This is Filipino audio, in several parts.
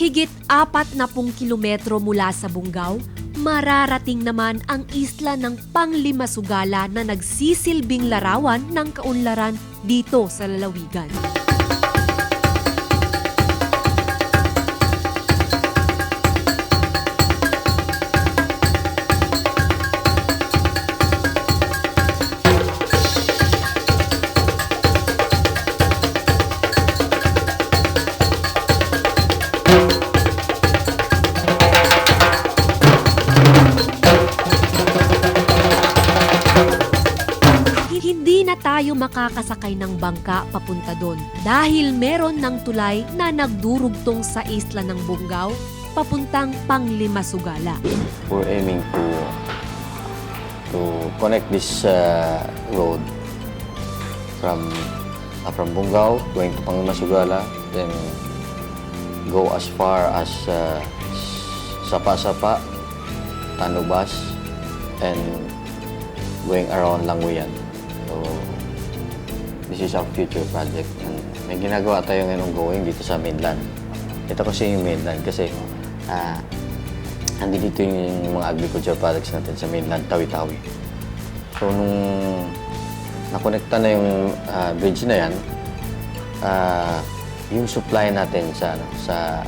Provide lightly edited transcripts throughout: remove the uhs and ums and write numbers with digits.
Higit 40 kilometro mula sa Bungaw, mararating naman ang isla ng Panglimasugala na nagsisilbing larawan ng kaunlaran dito sa lalawigan. Hindi na tayo makakasakay ng bangka papunta doon dahil meron ng tulay na nagdurugtong sa isla ng Bungaw papuntang Panglimasugala. We're aiming to connect this road from Bungaw going to Panglimasugala, then go as far as Sapa-Sapa, Tanubas, and going around Languyan. So, this is our future project. May ginagawa tayo ngayon going dito sa mainland. Ito kasi yung mainland kasi dito yung mga agriculture products natin sa mainland, Tawi-Tawi. So, nung nakonekta na yung bridge na yan, yung supply natin sa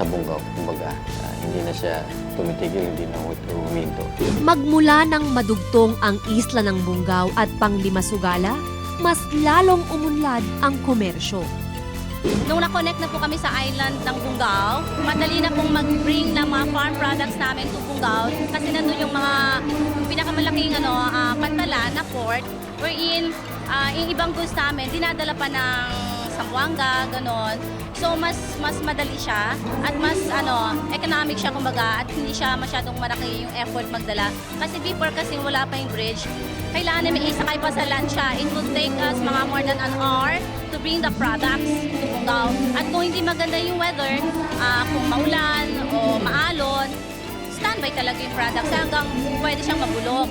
Bungaw, kumbaga, hindi na siya tumitigil, hindi na huminto. Magmula nang madugtong ang isla ng Bungaw at Panglimasugala, mas lalong umunlad ang komersyo. Nung na-connect na po kami sa island ng Bungaw, madali na pong mag-bring ng mga farm products namin to Bungaw kasi nandun yung mga pinakamalaking pantalan na port wherein yung ibang goods namin dinadala pa ng Zamboanga, ganon. So mas madali siya at mas economic siya kumbaga at hindi siya masyadong malaki yung effort magdala. Kasi before kasi wala pa yung bridge, kailangan namin isakay pa sa lancha. It would take us mga more than an hour to bring the products to Bungaw. At kung hindi maganda yung weather, kung maulan o maalon, standby talaga yung products hanggang pwede siyang mabulok.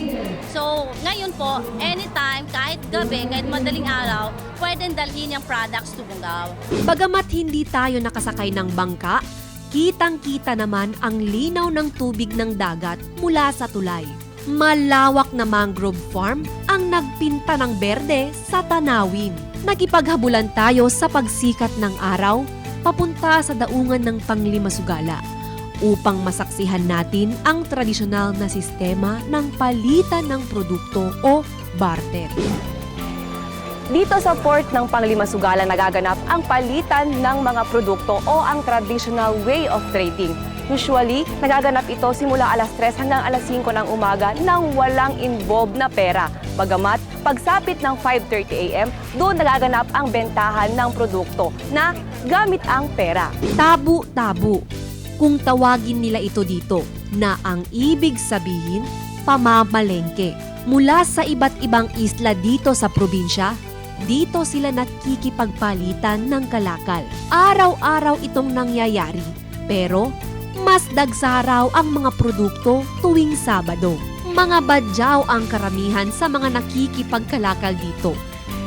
So, ngayon po, anytime, kahit gabi, kahit madaling araw, pwedeng dalhin yung products to Bungaw. Bagamat hindi tayo nakasakay ng bangka, kitang-kita naman ang linaw ng tubig ng dagat mula sa tulay. Malawak na mangrove farm ang nagpinta ng berde sa tanawin. Nakipaghabulan tayo sa pagsikat ng araw papunta sa daungan ng Panglimasugala upang masaksihan natin ang tradisyonal na sistema ng palitan ng produkto o barter. Dito sa port ng Panglimasugala nagaganap ang palitan ng mga produkto o ang traditional way of trading. Usually, nagaganap ito simula alas 3 hanggang alas 5 ng umaga nang walang involved na pera. Bagamat, pagsapit ng 5:30 AM, doon nagaganap ang bentahan ng produkto na gamit ang pera. Tabu-tabu, kung tawagin nila ito dito, na ang ibig sabihin, pamamalengke. Mula sa iba't ibang isla dito sa probinsya, dito sila nakikipagpalitan ng kalakal. Araw-araw itong nangyayari, pero mas dagsa raw ang mga produkto tuwing Sabado. Mga badyaw ang karamihan sa mga nakikipagkalakal dito.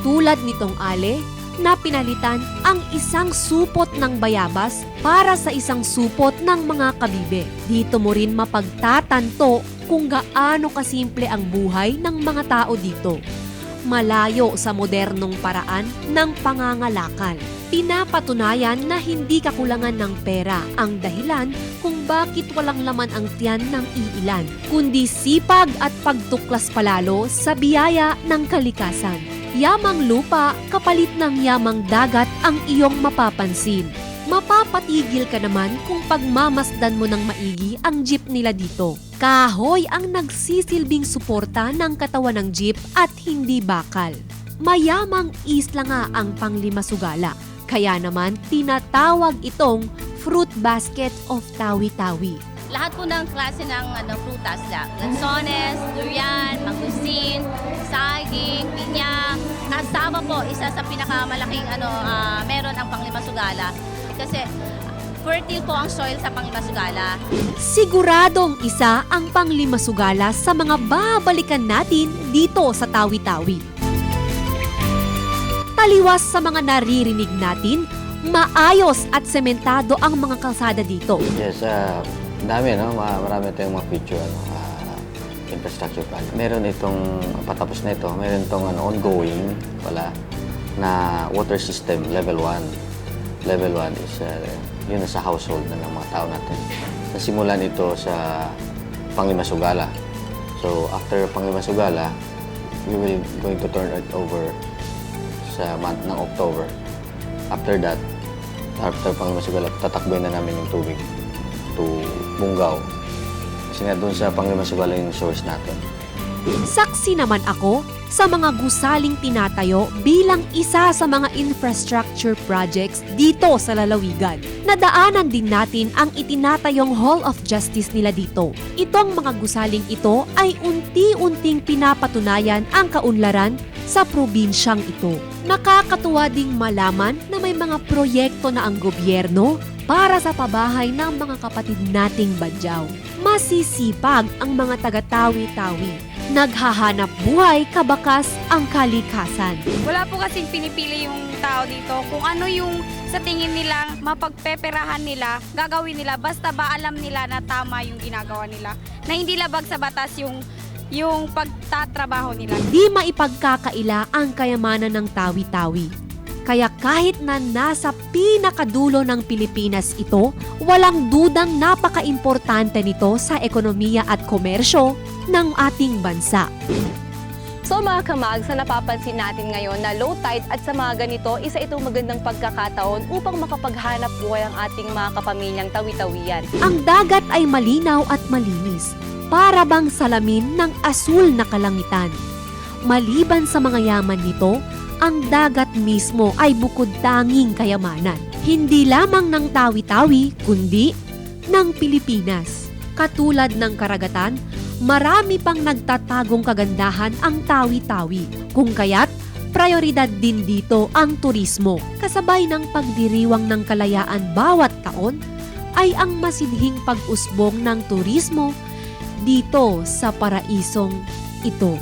Tulad nitong ale na pinalitan ang isang supot ng bayabas para sa isang supot ng mga kabibe. Dito mo rin mapagtatanto kung gaano kasimple ang buhay ng mga tao dito. Malayo sa modernong paraan ng pangangalakal. Pinapatunayan na hindi kakulangan ng pera ang dahilan kung bakit walang laman ang tiyan ng iilan, kundi sipag at pagtuklas palalo sa biyaya ng kalikasan. Yamang lupa kapalit ng yamang dagat ang iyong mapapansin. Mapapatigil ka naman kung pagmamasdan mo ng maigi ang jeep nila dito. Kahoy ang nagsisilbing suporta ng katawan ng jeep at hindi bakal. Mayamang isla nga ang Panglimasugala, kaya naman tinatawag itong fruit basket of Tawi-Tawi. Lahat po ng klase ng prutas, lansones, durian, mangustin, saging, pinya. Kasama po, isa sa pinakamalaking meron ang Panglimasugala. Kasi fertile po ang soil sa Panglimasugala. Siguradong isa ang Panglimasugala sa mga babalikan natin dito sa Tawi-Tawi. Taliwas sa mga naririnig natin, Maayos at sementado ang mga kalsada dito. Yes, dami, no? Marami tayong mga future infrastructure project. Meron itong patapos na ito, meron itong ongoing pala na water system level 1. Level 1 is yun sa household na ng mga tao natin. Nasimulan ito sa Panglimasugala. So after Panglimasugala, we will going to turn it over sa month ng October. After that, after Panglimasugala, tatakboy na namin yung tubig to Bungaw. Kasi nga doon sa Panglimasugala yung source natin. Saksi naman ako sa mga gusaling tinatayo bilang isa sa mga infrastructure projects dito sa lalawigan. Nadaanan din natin ang itinatayong Hall of Justice nila dito. Itong mga gusaling ito ay unti-unting pinapatunayan ang kaunlaran sa probinsyang ito. Nakakatuwa ding malaman na may mga proyekto na ang gobyerno para sa pabahay ng mga kapatid nating Badyaw. Masisipag ang mga taga-Tawi-Tawi. Naghahanap buhay kabakas ang kalikasan. Wala po kasing pinipili yung tao dito. Kung ano yung sa tingin nilang mapagpeperahan nila, gagawin nila. Basta ba alam nila na tama yung ginagawa nila. Na hindi labag sa batas yung pagtatrabaho nila. Di maipagkakaila ang kayamanan ng Tawi-Tawi. Kaya kahit na nasa pinakadulo ng Pilipinas ito, walang dudang napaka-importante nito sa ekonomiya at komersyo ng ating bansa. So mga kamag, sa napapansin natin ngayon na low tide at sa mga ganito, isa itong magandang pagkakataon upang makapaghanap buhay ang ating mga kapamilyang tawi-tawian. Ang dagat ay malinaw at malinis, para bang salamin ng asul na kalangitan. Maliban sa mga yaman nito, ang dagat mismo ay bukod tanging kayamanan. Hindi lamang ng Tawi-Tawi, kundi ng Pilipinas. Katulad ng karagatan, marami pang nagtatagong kagandahan ang Tawi-Tawi. Kung kaya't, prioridad din dito ang turismo. Kasabay ng pagdiriwang ng kalayaan bawat taon, ay ang masidhing pag-usbong ng turismo dito sa paraisong ito.